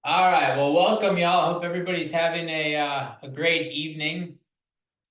All right. Well, welcome, y'all. Hope everybody's having a great evening.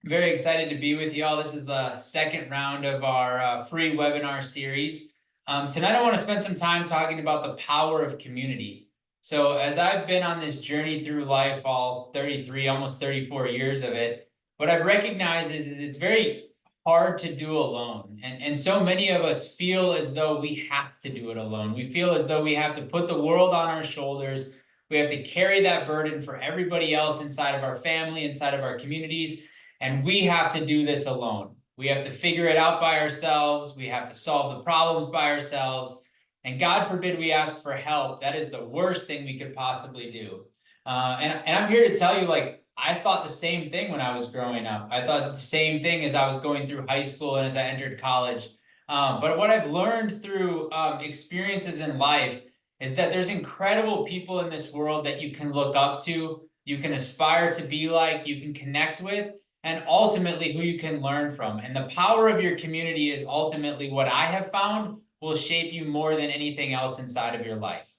Very excited to be with y'all. This is the second round of our free webinar series. Tonight, I want to spend some time talking about the power of community. So, as I've been on this journey through life, all 33, almost 34 years of it, what I've recognized is it's very hard to do alone. And so many of us feel as though we have to do it alone. We feel as though we have to put the world on our shoulders. We have to carry that burden for everybody else inside of our family, inside of our communities. And we have to do this alone. We have to figure it out by ourselves. We have to solve the problems by ourselves. And God forbid we ask for help. That is the worst thing we could possibly do. And I'm here to tell you, like, I thought the same thing when I was growing up. I thought the same thing as I was going through high school and as I entered college. But what I've learned through experiences in life is that there's incredible people in this world that you can look up to, you can aspire to be like, you can connect with, and ultimately who you can learn from. And the power of your community is ultimately what I have found will shape you more than anything else inside of your life.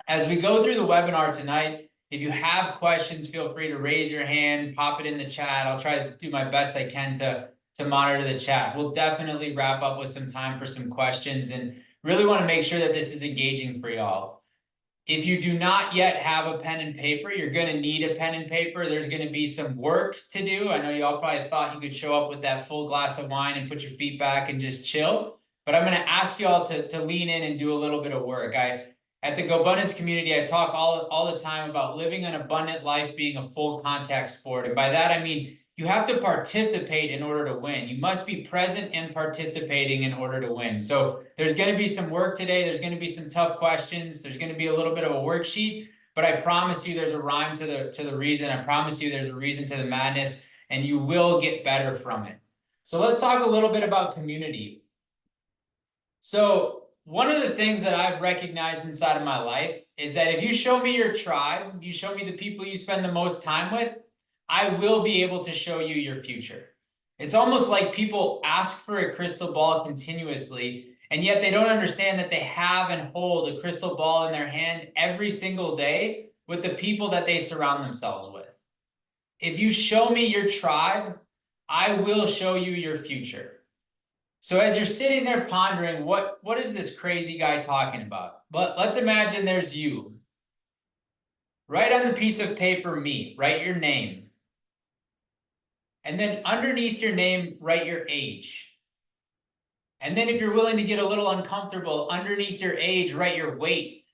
As we go through the webinar tonight, if you have questions, feel free to raise your hand, pop it in the chat. I'll try to do my best I can to monitor the chat. We'll definitely wrap up with some time for some questions and really want to make sure that this is engaging for y'all. If you do not yet have a pen and paper, you're going to need a pen and paper. There's going to be some work to do. I know you all probably thought you could show up with that full glass of wine and put your feet back and just chill. But I'm going to ask you all to lean in and do a little bit of work. At the GoBundance community, I talk all the time about living an abundant life being a full contact sport. And by that, I mean, you have to participate in order to win. You must be present and participating in order to win. So there's going to be some work today. There's going to be some tough questions. There's going to be a little bit of a worksheet, but I promise you there's a rhyme to the reason. I promise you there's a reason to the madness, and you will get better from it. So let's talk a little bit about community. So one of the things that I've recognized inside of my life is that if you show me your tribe, you show me the people you spend the most time with, I will be able to show you your future. It's almost like people ask for a crystal ball continuously, and yet they don't understand that they have and hold a crystal ball in their hand every single day with the people that they surround themselves with. If you show me your tribe, I will show you your future. So as you're sitting there pondering, what is this crazy guy talking about? But let's imagine there's you. Write on the piece of paper, me, write your name. And then underneath your name, write your age. And then if you're willing to get a little uncomfortable, underneath your age, write your weight.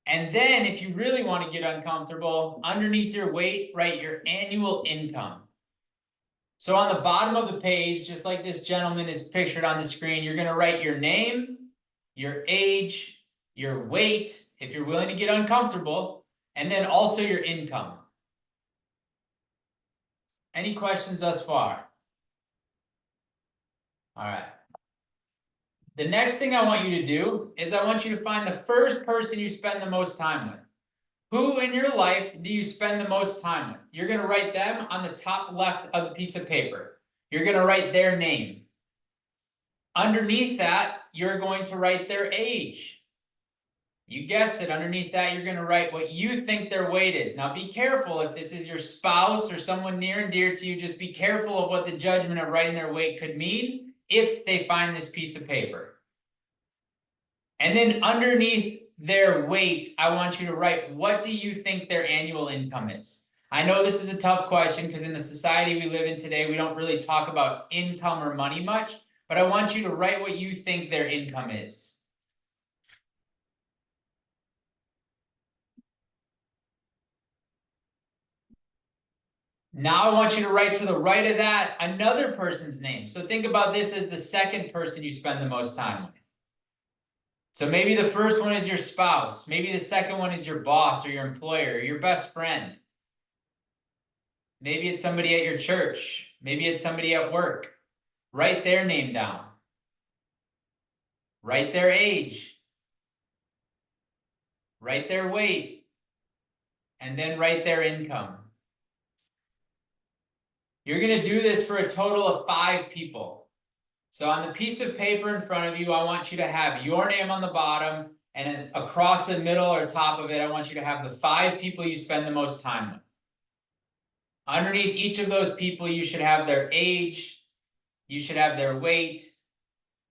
And then if you really want to get uncomfortable, underneath your weight, write your annual income. So on the bottom of the page, just like this gentleman is pictured on the screen, you're going to write your name, your age, your weight, if you're willing to get uncomfortable, and then also your income. Any questions thus far? All right. The next thing I want you to do is I want you to find the first person you spend the most time with. Who in your life do you spend the most time with? You're going to write them on the top left of the piece of paper. You're going to write their name. Underneath that, you're going to write their age. You guessed it. Underneath that, you're going to write what you think their weight is. Now, be careful if this is your spouse or someone near and dear to you. Just be careful of what the judgment of writing their weight could mean if they find this piece of paper. And then underneath their weight, I want you to write, what do you think their annual income is? I know this is a tough question because in the society we live in today, we don't really talk about income or money much, but I want you to write what you think their income is. Now I want you to write to the right of that another person's name. So think about this as the second person you spend the most time with. So maybe the first one is your spouse. Maybe the second one is your boss or your employer or your best friend. Maybe it's somebody at your church. Maybe it's somebody at work. Write their name down. Write their age. Write their weight. And then write their income. You're going to do this for a total of 5 people. So on the piece of paper in front of you, I want you to have your name on the bottom And then across the middle or top of it, I want you to have the 5 people you spend the most time with. Underneath each of those people, you should have their age, you should have their weight,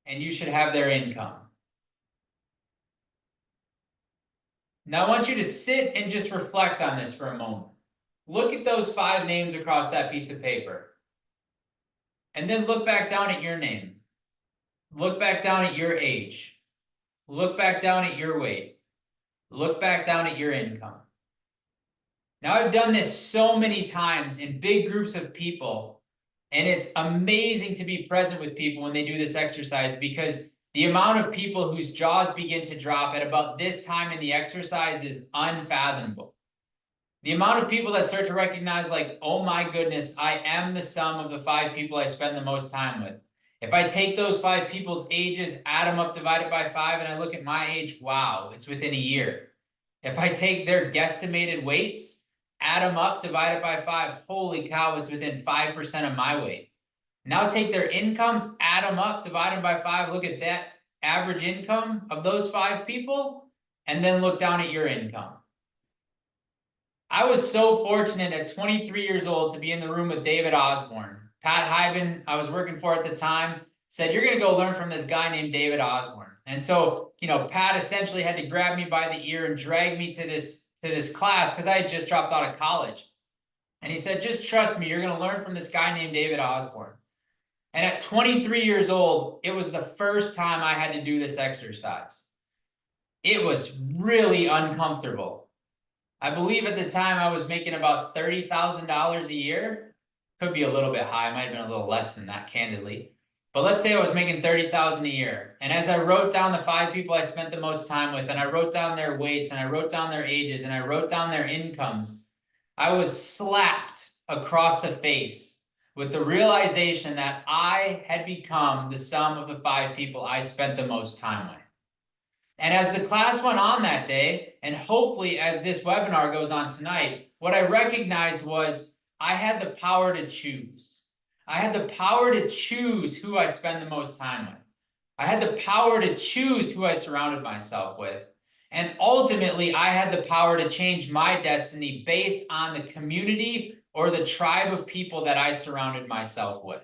and you should have their income. Now I want you to sit and just reflect on this for a moment. Look at those 5 names across that piece of paper. And then look back down at your name. Look back down at your age. Look back down at your weight. Look back down at your income. Now, I've done this so many times in big groups of people, and it's amazing to be present with people when they do this exercise, because the amount of people whose jaws begin to drop at about this time in the exercise is unfathomable. The amount of people that start to recognize, like, oh my goodness, I am the sum of the 5 people I spend the most time with. If I take those 5 people's ages, add them up, divide it by 5, and I look at my age, wow, it's within a year. If I take their guesstimated weights, add them up, divide it by 5, holy cow, it's within 5% of my weight. Now take their incomes, add them up, divide them by 5, look at that average income of those 5 people, and then look down at your income. I was so fortunate at 23 years old to be in the room with David Osborne. Pat Hyben, I was working for at the time, said, you're going to go learn from this guy named David Osborne. And so, Pat essentially had to grab me by the ear and drag me to this class because I had just dropped out of college. And he said, just trust me, you're going to learn from this guy named David Osborne. And at 23 years old, it was the first time I had to do this exercise. It was really uncomfortable. I believe at the time I was making about $30,000 a year. Could be a little bit high. Might have been a little less than that, candidly. But let's say I was making $30,000 a year. And as I wrote down the 5 people I spent the most time with, and I wrote down their weights, and I wrote down their ages, and I wrote down their incomes, I was slapped across the face with the realization that I had become the sum of the 5 people I spent the most time with. And as the class went on that day, and hopefully as this webinar goes on tonight, what I recognized was I had the power to choose. I had the power to choose who I spend the most time with. I had the power to choose who I surrounded myself with. And ultimately, I had the power to change my destiny based on the community or the tribe of people that I surrounded myself with.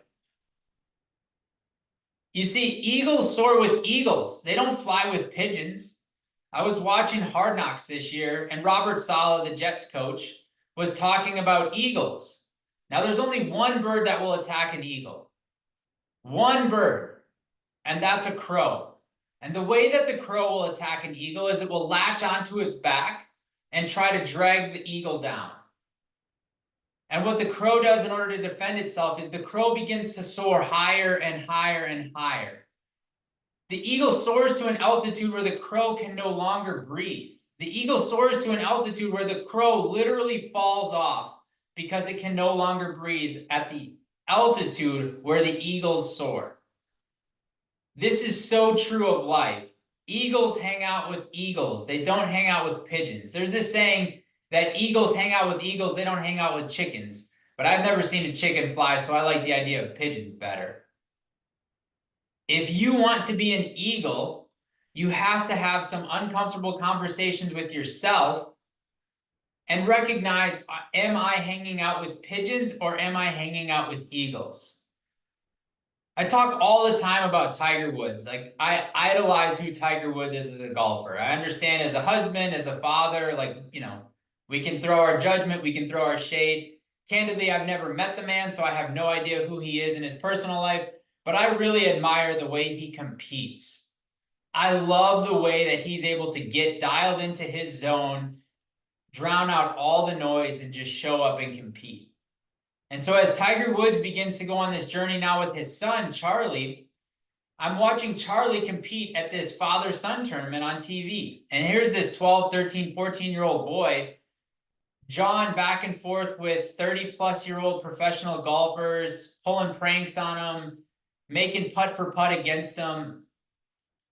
You see, eagles soar with eagles. They don't fly with pigeons. I was watching Hard Knocks this year, and Robert Saleh, the Jets coach, was talking about eagles. Now, there's only one bird that will attack an eagle. One bird, and that's a crow. And the way that the crow will attack an eagle is it will latch onto its back and try to drag the eagle down. And what the crow does in order to defend itself is the crow begins to soar higher and higher and higher. The eagle soars to an altitude where the crow can no longer breathe. The eagle soars to an altitude where the crow literally falls off because it can no longer breathe at the altitude where the eagles soar. This is so true of life. Eagles hang out with eagles. They don't hang out with pigeons. There's this saying that eagles hang out with eagles, they don't hang out with chickens. But I've never seen a chicken fly, so I like the idea of pigeons better. If you want to be an eagle, you have to have some uncomfortable conversations with yourself and recognize, am I hanging out with pigeons or am I hanging out with eagles? I talk all the time about Tiger Woods. Like, I idolize who Tiger Woods is as a golfer. I understand as a husband, as a father, we can throw our judgment, we can throw our shade. Candidly, I've never met the man, so I have no idea who he is in his personal life, but I really admire the way he competes. I love the way that he's able to get dialed into his zone, drown out all the noise, and just show up and compete. And so as Tiger Woods begins to go on this journey now with his son, Charlie, I'm watching Charlie compete at this father-son tournament on TV. And here's this 12, 13, 14-year-old boy jawing back and forth with 30-plus-year-old professional golfers, pulling pranks on them, making putt for putt against them.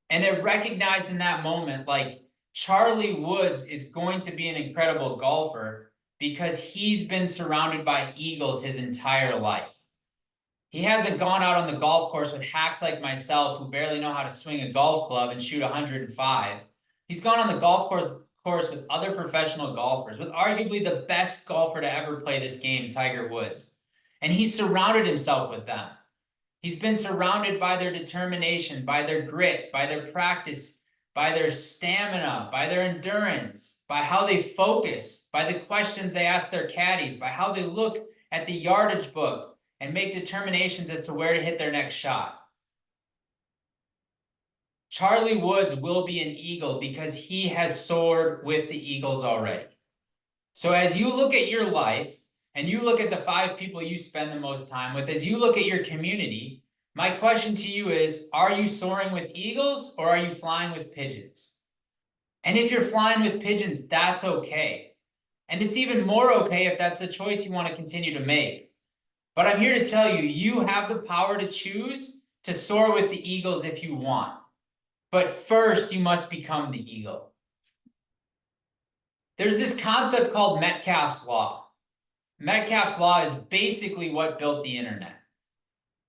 And I recognized in that moment, like, Charlie Woods is going to be an incredible golfer because he's been surrounded by eagles his entire life. He hasn't gone out on the golf course with hacks like myself who barely know how to swing a golf club and shoot 105. He's gone on the course with other professional golfers, with arguably the best golfer to ever play this game, Tiger Woods. And he's surrounded himself with them. He's been surrounded by their determination, by their grit, by their practice, by their stamina, by their endurance, by how they focus, by the questions they ask their caddies, by how they look at the yardage book and make determinations as to where to hit their next shot. Charlie Woods will be an Eagle because he has soared with the Eagles already. So as you look at your life and you look at the 5 people you spend the most time with, as you look at your community, my question to you is, are you soaring with eagles or are you flying with pigeons? And if you're flying with pigeons, that's okay. And it's even more okay if that's the choice you want to continue to make. But I'm here to tell you, you have the power to choose to soar with the eagles if you want. But first, you must become the eagle. There's this concept called Metcalfe's Law. Metcalfe's Law is basically what built the internet.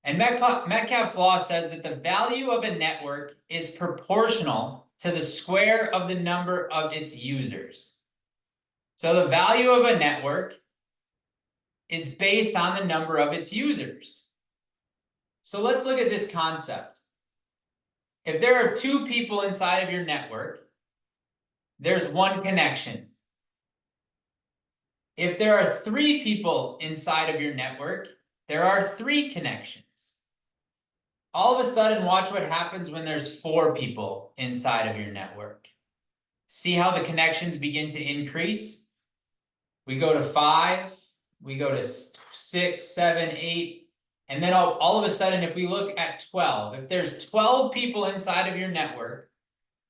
And Metcalfe's Law says that the value of a network is proportional to the square of the number of its users. So the value of a network is based on the number of its users. So let's look at this concept. If there are 2 people inside of your network, there's 1 connection. If there are 3 people inside of your network, there are 3 connections. All of a sudden, watch what happens when there's 4 people inside of your network. See how the connections begin to increase? We go to 5, we go to 6, 7, 8, and then all of a sudden, if we look at 12, if there's 12 people inside of your network,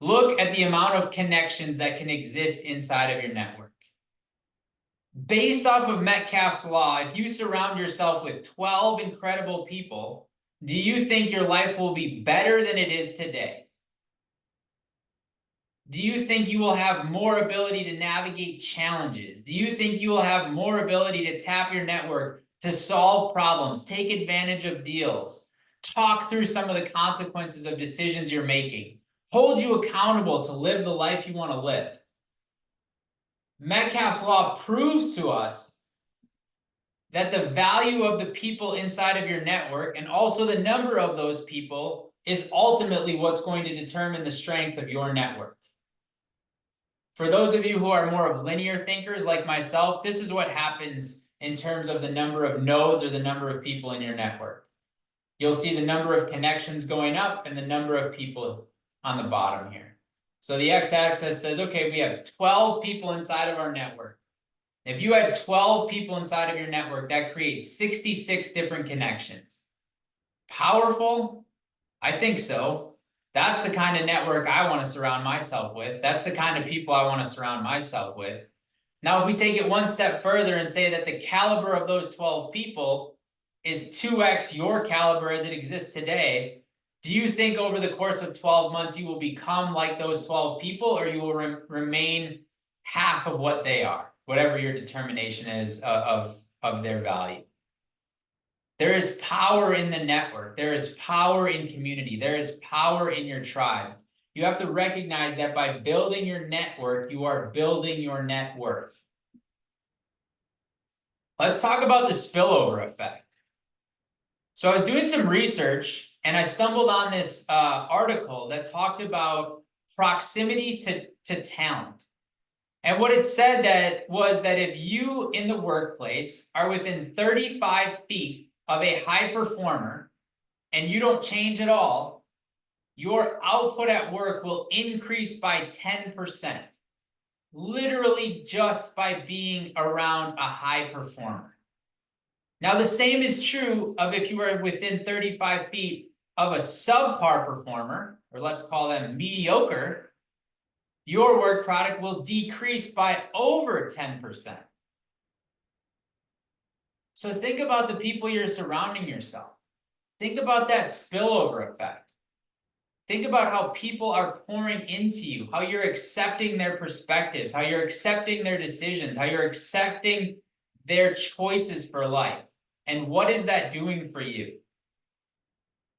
look at the amount of connections that can exist inside of your network. Based off of Metcalfe's Law, if you surround yourself with 12 incredible people, do you think your life will be better than it is today? Do you think you will have more ability to navigate challenges? Do you think you will have more ability to tap your network to solve problems, take advantage of deals, talk through some of the consequences of decisions you're making, hold you accountable to live the life you want to live? Metcalfe's Law proves to us that the value of the people inside of your network and also the number of those people is ultimately what's going to determine the strength of your network. For those of you who are more of linear thinkers like myself, this is what happens in terms of the number of nodes or the number of people in your network. You'll see the number of connections going up and the number of people on the bottom here. So the x-axis says, okay, we have 12 people inside of our network. If you had 12 people inside of your network, that creates 66 different connections. Powerful? I think so. That's the kind of network I want to surround myself with. That's the kind of people I want to surround myself with. Now, if we take it one step further and say that the caliber of those 12 people is 2x your caliber as it exists today, do you think over the course of 12 months you will become like those 12 people, or you will remain half of what they are, whatever your determination is of their value? There is power in the network. There is power in community. There is power in your tribe. You have to recognize that by building your network, you are building your net worth. Let's talk about the spillover effect. So I was doing some research and I stumbled on this article that talked about proximity to talent. And what it said was that if you in the workplace are within 35 feet of a high performer and you don't change at all, your output at work will increase by 10%, literally just by being around a high performer. Now, the same is true of if you are within 35 feet of a subpar performer, or let's call them mediocre, your work product will decrease by over 10%. So think about the people you're surrounding yourself. Think about that spillover effect. Think about how people are pouring into you, how you're accepting their perspectives, how you're accepting their decisions, how you're accepting their choices for life. And what is that doing for you?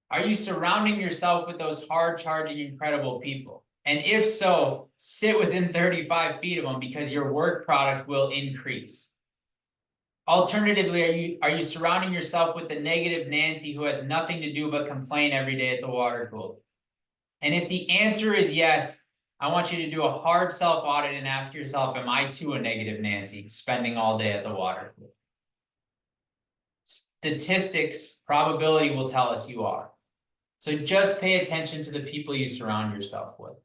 Are you surrounding yourself with those hard-charging, incredible people? And if so, sit within 35 feet of them because your work product will increase. Alternatively, are you surrounding yourself with the negative Nancy who has nothing to do but complain every day at the water cooler? And if the answer is yes, I want you to do a hard self-audit and ask yourself, am I too a negative Nancy, spending all day at the water cooler? Statistics, probability will tell us you are. So just pay attention to the people you surround yourself with.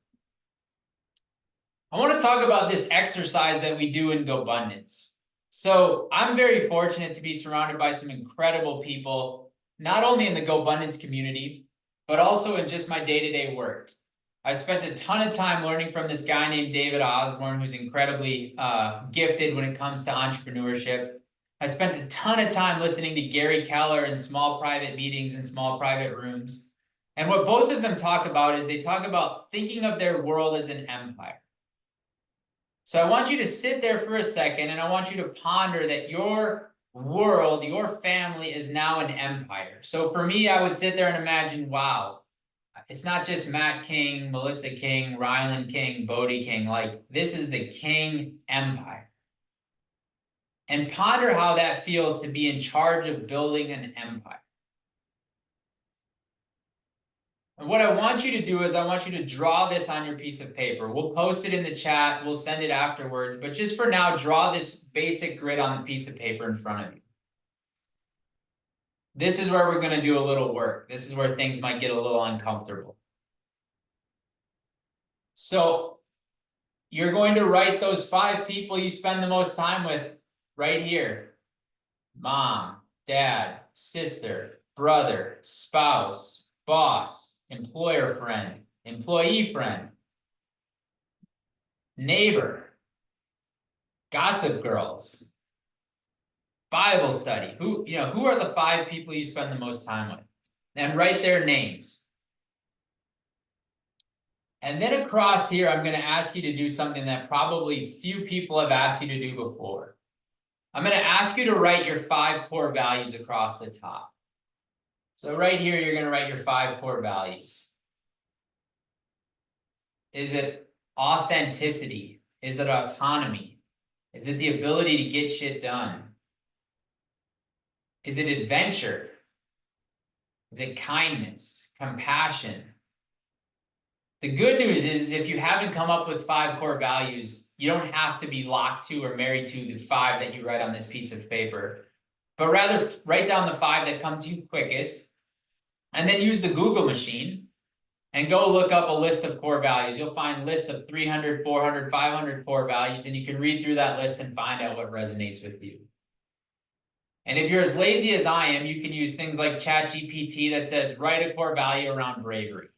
I want to talk about this exercise that we do in GoBundance. So I'm very fortunate to be surrounded by some incredible people, not only in the GoBundance community, but also in just my day-to-day work. I've spent a ton of time learning from this guy named David Osborne, who's incredibly gifted when it comes to entrepreneurship. I spent a ton of time listening to Gary Keller in small private meetings and small private rooms. And what both of them talk about is they talk about thinking of their world as an empire. So I want you to sit there for a second and I want you to ponder that your world, your family is now an empire. So for me, I would sit there and imagine, wow, it's not just Matt King, Melissa King, Rylan King, Bodie King. Like, this is the King Empire. And ponder how that feels to be in charge of building an empire. And what I want you to do is I want you to draw this on your piece of paper. We'll post it in the chat. We'll send it afterwards. But just for now, draw this basic grid on the piece of paper in front of you. This is where we're going to do a little work. This is where things might get a little uncomfortable. So you're going to write those 5 people you spend the most time with right here. Mom, dad, sister, brother, spouse, boss, employer friend, employee friend, neighbor, gossip girls, Bible study. Who are the 5 people you spend the most time with? And write their names. And then across here, I'm going to ask you to do something that probably few people have asked you to do before. I'm going to ask you to write your 5 core values across the top. So right here, you're going to write your 5 core values. Is it authenticity? Is it autonomy? Is it the ability to get shit done? Is it adventure? Is it kindness, compassion? The good news is if you haven't come up with 5 core values, you don't have to be locked to or married to the 5 that you write on this piece of paper, but rather write down the 5 that come to you quickest, and then use the Google machine and go look up a list of core values. You'll find lists of 300, 400, 500 core values, and you can read through that list and find out what resonates with you. And if you're as lazy as I am, you can use things like ChatGPT that says, write a core value around bravery.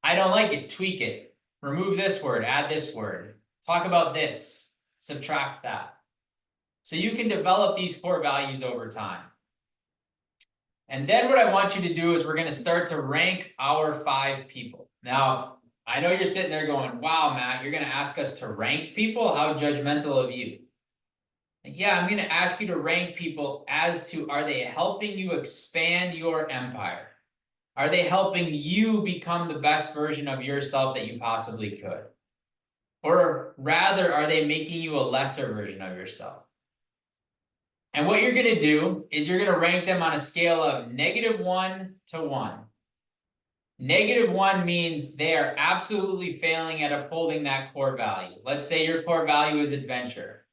I don't like it, tweak it. Remove this word, add this word. Talk about this, subtract that. So you can develop these core values over time. And then what I want you to do is we're going to start to rank our 5 people. Now, I know you're sitting there going, wow, Matt, you're going to ask us to rank people? How judgmental of you. Yeah, I'm going to ask you to rank people as to, are they helping you expand your empire? Are they helping you become the best version of yourself that you possibly could? Or rather, are they making you a lesser version of yourself? And what you're going to do is you're going to rank them on a scale of -1 to 1. -1 means they are absolutely failing at upholding that core value. Let's say your core value is adventure.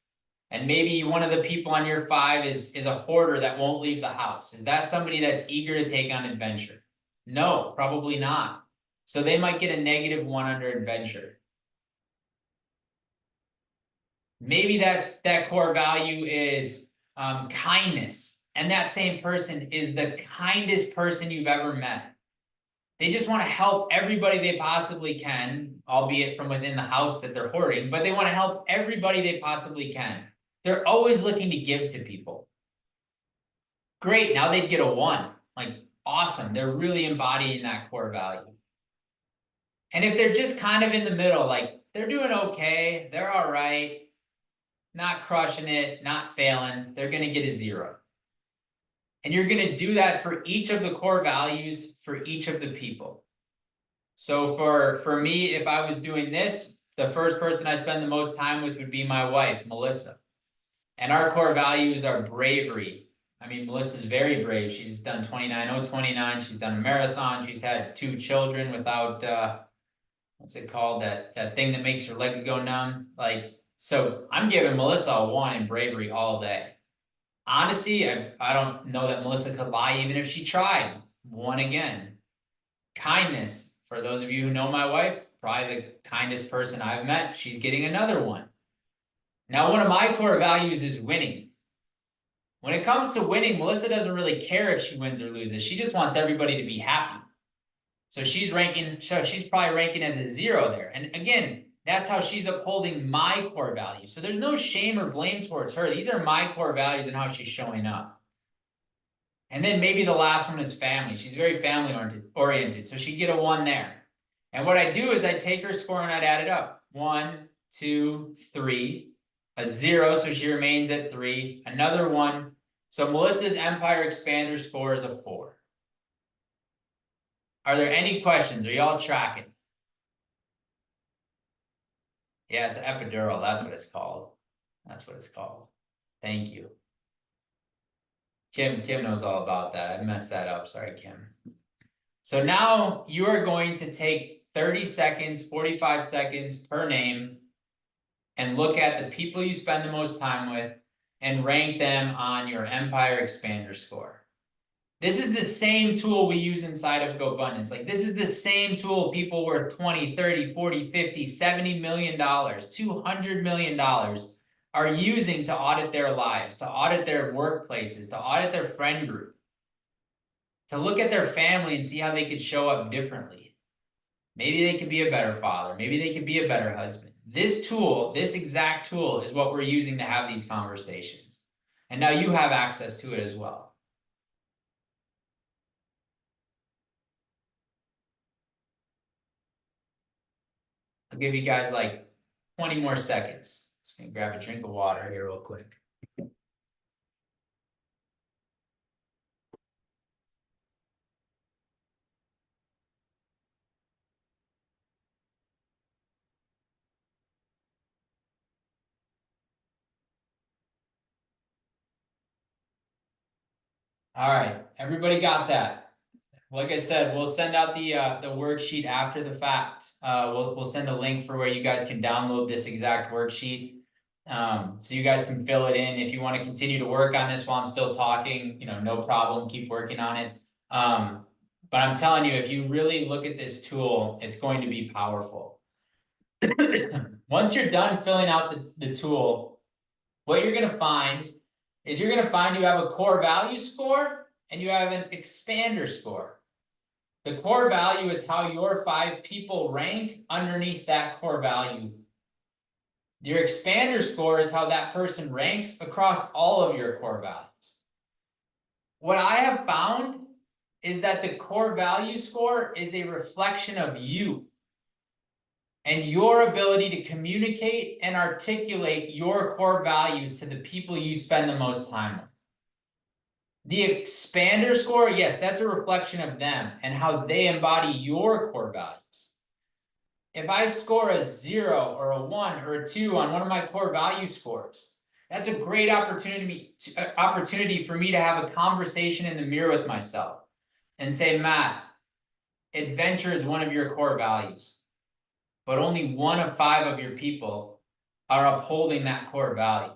And maybe one of the people on your 5 is a hoarder that won't leave the house. Is that somebody that's eager to take on adventure? No, probably not. So they might get a -1 under adventure. Maybe that core value is kindness. And that same person is the kindest person you've ever met. They just want to help everybody they possibly can, albeit from within the house that they're hoarding, but they want to help everybody they possibly can. They're always looking to give to people. Great, now they'd get a 1. Like, awesome, they're really embodying that core value. And if they're just kind of in the middle, like, they're doing okay, they're all right, not crushing it, not failing, they're going to get a 0. And you're going to do that for each of the core values for each of the people. So for me, if I was doing this, the first person I spend the most time with would be my wife, Melissa. And our core values are bravery. I mean, Melissa's very brave. She's done 29:029. She's done a marathon. She's had 2 children without what's it called? That thing that makes your legs go numb. Like, so I'm giving Melissa a 1 in bravery all day. Honesty, I don't know that Melissa could lie even if she tried. 1 again. Kindness, for those of you who know my wife, probably the kindest person I've met. She's getting another 1. Now, one of my core values is winning. When it comes to winning, Melissa doesn't really care if she wins or loses. She just wants everybody to be happy. So she's probably ranking as a 0 there. And again, that's how she's upholding my core values. So there's no shame or blame towards her. These are my core values and how she's showing up. And then maybe the last one is family. She's very family oriented. So she'd get a 1 there. And what I do is I take her score and I'd add it up. 1, 2, 3, a 0. So she remains at 3, another 1. So Melissa's Empire Expander score is a 4. Are there any questions? Are y'all tracking? Yeah, it's epidural. That's what it's called. That's what it's called. Thank you. Kim knows all about that. I messed that up. Sorry, Kim. So now you are going to take 30 seconds, 45 seconds per name and look at the people you spend the most time with and rank them on your Empire Expander score. This is the same tool we use inside of GoBundance. Like, this is the same tool people worth 20, 30, 40, 50, 70 million dollars, $200 million are using to audit their lives, to audit their workplaces, to audit their friend group, to look at their family and see how they could show up differently. Maybe they could be a better father. Maybe they could be a better husband. This tool, this exact tool, is what we're using to have these conversations. And now you have access to it as well. I'll give you guys like 20 more seconds. Just gonna grab a drink of water here real quick. All right, everybody got that? Like I said, we'll send out the worksheet after the fact. We'll send a link for where you guys can download this exact worksheet. So you guys can fill it in. If you want to continue to work on this while I'm still talking, no problem, keep working on it. But I'm telling you, if you really look at this tool, it's going to be powerful. Once you're done filling out the tool, what you're going to find is you have a core value score and you have an expander score. The core value is how your 5 people rank underneath that core value. Your expander score is how that person ranks across all of your core values. What I have found is that the core value score is a reflection of you and your ability to communicate and articulate your core values to the people you spend the most time with. The expander score, yes, that's a reflection of them and how they embody your core values. If I score a 0 or a 1 or a 2 on one of my core value scores, that's a great opportunity for me to have a conversation in the mirror with myself and say, Matt, adventure is one of your core values, but only 1 of 5 of your people are upholding that core value.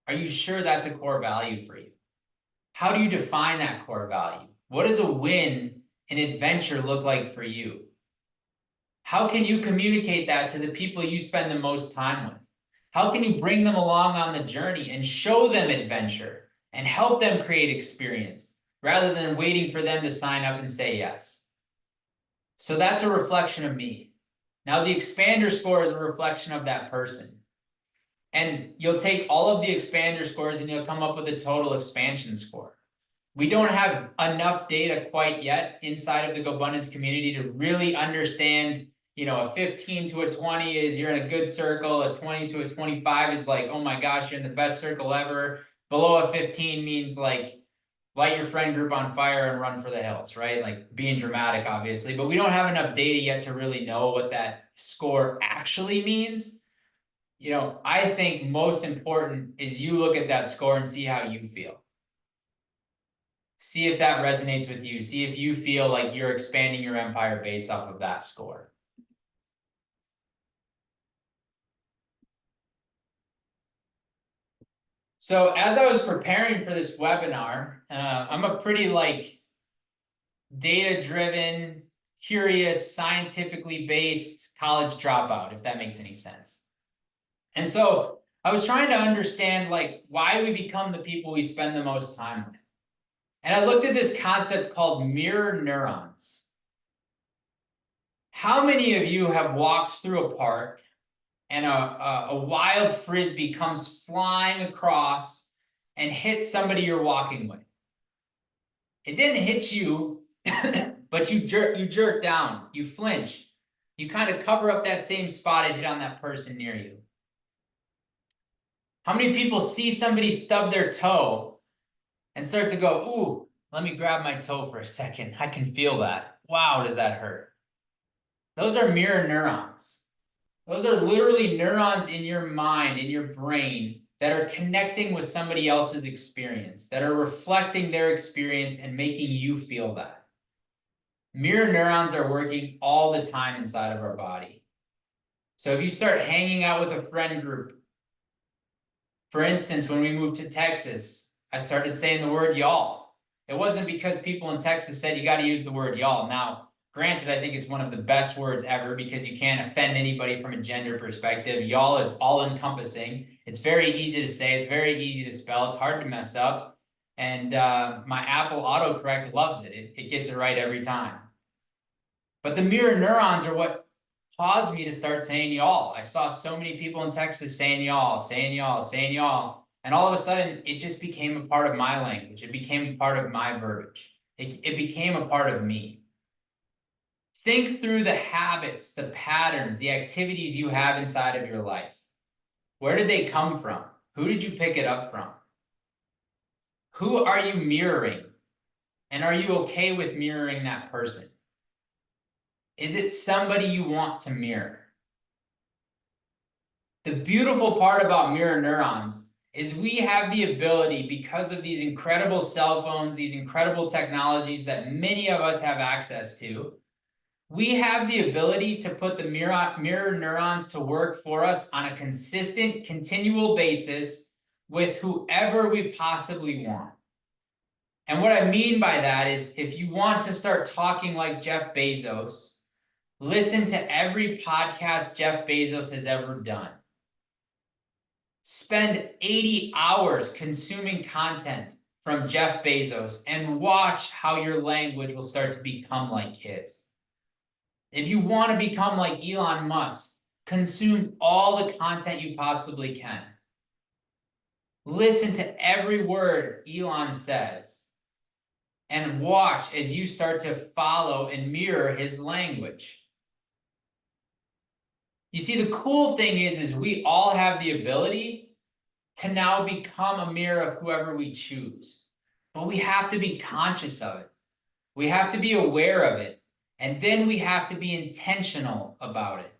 Are you sure that's a core value for you? How do you define that core value? What does a win in adventure look like for you? How can you communicate that to the people you spend the most time with? How can you bring them along on the journey and show them adventure and help them create experience rather than waiting for them to sign up and say yes? So that's a reflection of me. Now, the expander score is a reflection of that person. And you'll take all of the expander scores and you'll come up with a total expansion score. We don't have enough data quite yet inside of the GoBundance community to really understand, a 15 to a 20 is you're in a good circle. A 20 to a 25 is like, oh my gosh, you're in the best circle ever. Below a 15 means like light your friend group on fire and run for the hills, right? Like being dramatic, obviously, but we don't have enough data yet to really know what that score actually means. I think most important is you look at that score and see how you feel. See if that resonates with you. See if you feel like you're expanding your empire based off of that score. So as I was preparing for this webinar, I'm a pretty data-driven, curious, scientifically based college dropout, if that makes any sense. And so I was trying to understand why we become the people we spend the most time with. And I looked at this concept called mirror neurons. How many of you have walked through a park and a wild frisbee comes flying across and hits somebody you're walking with? It didn't hit you, but you jerk down, you flinch, you kind of cover up that same spot it hit on that person near you. How many people see somebody stub their toe and start to go, ooh, let me grab my toe for a second. I can feel that. Wow, does that hurt? Those are mirror neurons. Those are literally neurons in your mind, in your brain, that are connecting with somebody else's experience, that are reflecting their experience and making you feel that. Mirror neurons are working all the time inside of our body. So if you start hanging out with a friend group, for instance, when we moved to Texas, I started saying the word y'all. It wasn't because people in Texas said you got to use the word y'all. Now, granted, I think it's one of the best words ever because you can't offend anybody from a gender perspective. Y'all is all-encompassing. It's very easy to say. It's very easy to spell. It's hard to mess up. And my Apple autocorrect loves it. It gets it right every time. But the mirror neurons are what caused me to start saying y'all. I saw so many people in Texas saying y'all, saying y'all, saying y'all. And all of a sudden, it just became a part of my language. It became a part of my verbiage. It became a part of me. Think through the habits, the patterns, the activities you have inside of your life. Where did they come from? Who did you pick it up from? Who are you mirroring? And are you okay with mirroring that person? Is it somebody you want to mirror? The beautiful part about mirror neurons is we have the ability, because of these incredible cell phones, these incredible technologies that many of us have access to, we have the ability to put the mirror neurons to work for us on a consistent, continual basis with whoever we possibly want. And what I mean by that is if you want to start talking like Jeff Bezos, listen to every podcast Jeff Bezos has ever done. Spend 80 hours consuming content from Jeff Bezos and watch how your language will start to become like his. If you want to become like Elon Musk, consume all the content you possibly can. Listen to every word Elon says and watch as you start to follow and mirror his language. You see, the cool thing is we all have the ability to now become a mirror of whoever we choose. But we have to be conscious of it. We have to be aware of it. And then we have to be intentional about it.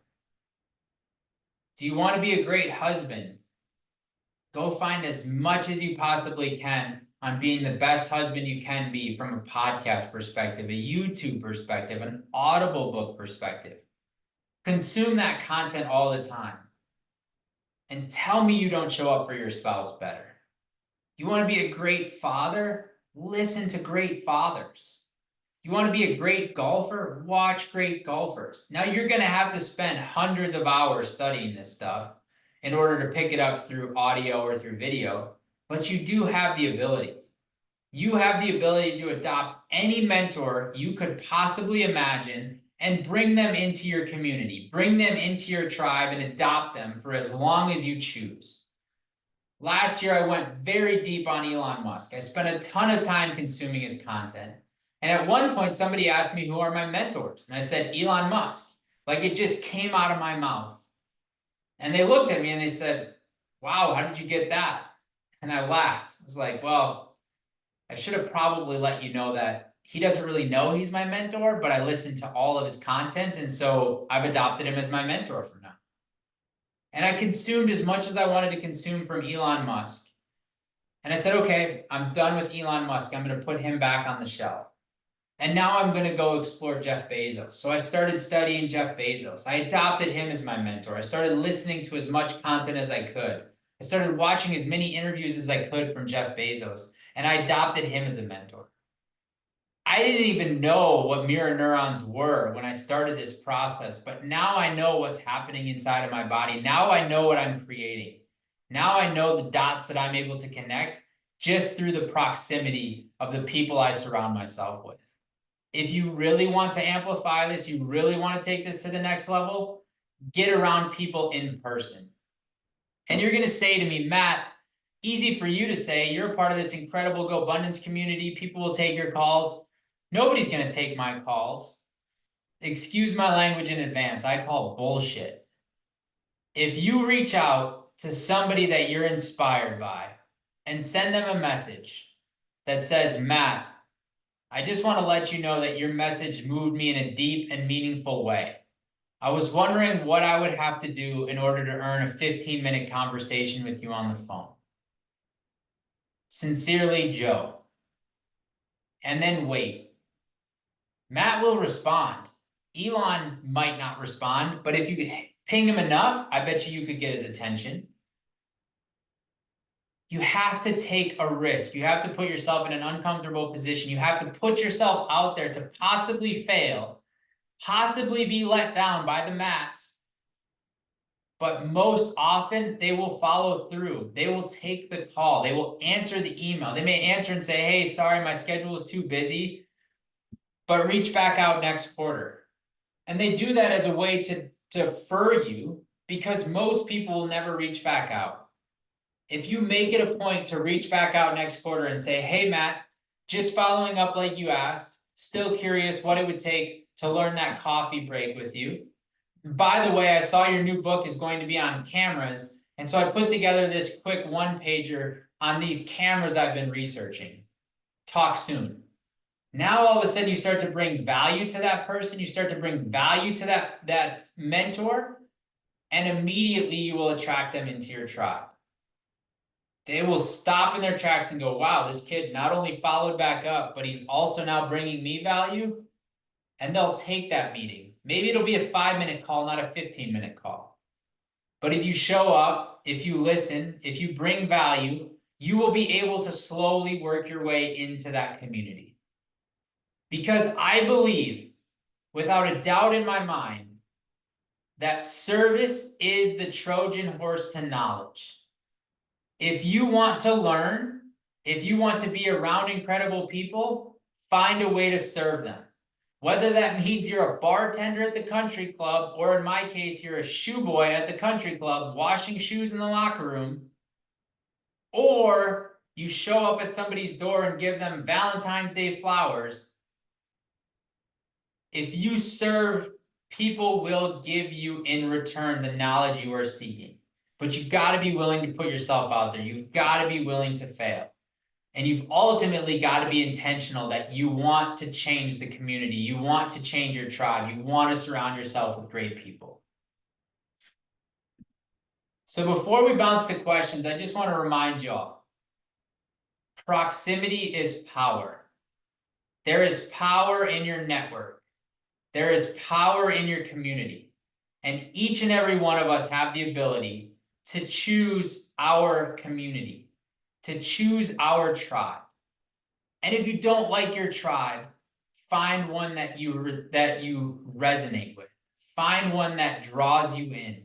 Do you want to be a great husband? Go find as much as you possibly can on being the best husband you can be from a podcast perspective, a YouTube perspective, an Audible book perspective. Consume that content all the time. And tell me you don't show up for your spouse better. You want to be a great father? Listen to great fathers. You want to be a great golfer? Watch great golfers. Now, you're going to have to spend hundreds of hours studying this stuff in order to pick it up through audio or through video, but you do have the ability. You have the ability to adopt any mentor you could possibly imagine and bring them into your community, bring them into your tribe and adopt them for as long as you choose. Last year, I went very deep on Elon Musk. I spent a ton of time consuming his content. And at one point, somebody asked me, who are my mentors? And I said, Elon Musk. Like it just came out of my mouth. And they looked at me and they said, wow, how did you get that? And I laughed. I was like, well, I should have probably let you know that he doesn't really know he's my mentor, but I listened to all of his content. And so I've adopted him as my mentor from now. And I consumed as much as I wanted to consume from Elon Musk. And I said, okay, I'm done with Elon Musk. I'm going to put him back on the shelf. And now I'm going to go explore Jeff Bezos. So I started studying Jeff Bezos. I adopted him as my mentor. I started listening to as much content as I could. I started watching as many interviews as I could from Jeff Bezos. And I adopted him as a mentor. I didn't even know what mirror neurons were when I started this process, but now I know what's happening inside of my body. Now I know what I'm creating. Now I know the dots that I'm able to connect just through the proximity of the people I surround myself with. If you really want to amplify this, you really want to take this to the next level, get around people in person. And you're going to say to me, Matt, easy for you to say, you're a part of this incredible GoBundance community. People will take your calls. Nobody's going to take my calls. Excuse my language in advance. I call bullshit. If you reach out to somebody that you're inspired by and send them a message that says, Matt, I just want to let you know that your message moved me in a deep and meaningful way. I was wondering what I would have to do in order to earn a 15-minute conversation with you on the phone. Sincerely, Joe. And then wait. Matt will respond. Elon might not respond, but if you ping him enough, I bet you could get his attention. You have to take a risk. You have to put yourself in an uncomfortable position. You have to put yourself out there to possibly fail, possibly be let down by the mats. But most often, they will follow through. They will take the call. They will answer the email. They may answer and say, hey, sorry, my schedule is too busy, but reach back out next quarter. And they do that as a way to defer you because most people will never reach back out. If you make it a point to reach back out next quarter and say, hey, Matt, just following up like you asked, still curious what it would take to learn that coffee break with you. By the way, I saw your new book is going to be on cameras. And so I put together this quick one-pager on these cameras I've been researching. Talk soon. Now, all of a sudden, you start to bring value to that person. You start to bring value to that mentor. And immediately, you will attract them into your tribe. They will stop in their tracks and go, wow, this kid not only followed back up, but he's also now bringing me value. And they'll take that meeting. Maybe it'll be a 5-minute call, not a 15-minute call. But if you show up, if you listen, if you bring value, you will be able to slowly work your way into that community. Because I believe, without a doubt in my mind, that service is the Trojan horse to knowledge. If you want to learn, if you want to be around incredible people, find a way to serve them. Whether that means you're a bartender at the country club, or in my case, you're a shoe boy at the country club, washing shoes in the locker room, or you show up at somebody's door and give them Valentine's Day flowers. If you serve, people will give you in return the knowledge you are seeking. But you've got to be willing to put yourself out there. You've got to be willing to fail. And you've ultimately got to be intentional that you want to change the community. You want to change your tribe. You want to surround yourself with great people. So before we bounce to questions, I just want to remind y'all, proximity is power. There is power in your network. There is power in your community. And each and every one of us have the ability to choose our community, to choose our tribe. And if you don't like your tribe, find one that you resonate with. Find one that draws you in.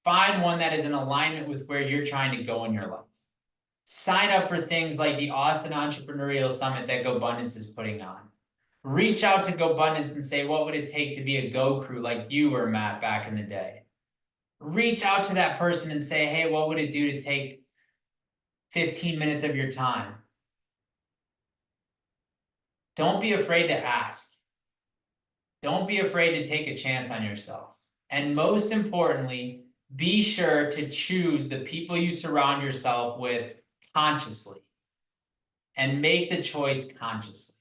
Find one that is in alignment with where you're trying to go in your life. Sign up for things like the Austin Entrepreneurial Summit that GoBundance is putting on. Reach out to GoBundance and say, what would it take to be a Go Crew like you or Matt back in the day? Reach out to that person and say, hey, what would it do to take 15 minutes of your time? Don't be afraid to ask. Don't be afraid to take a chance on yourself. And most importantly, be sure to choose the people you surround yourself with consciously. and make the choice consciously.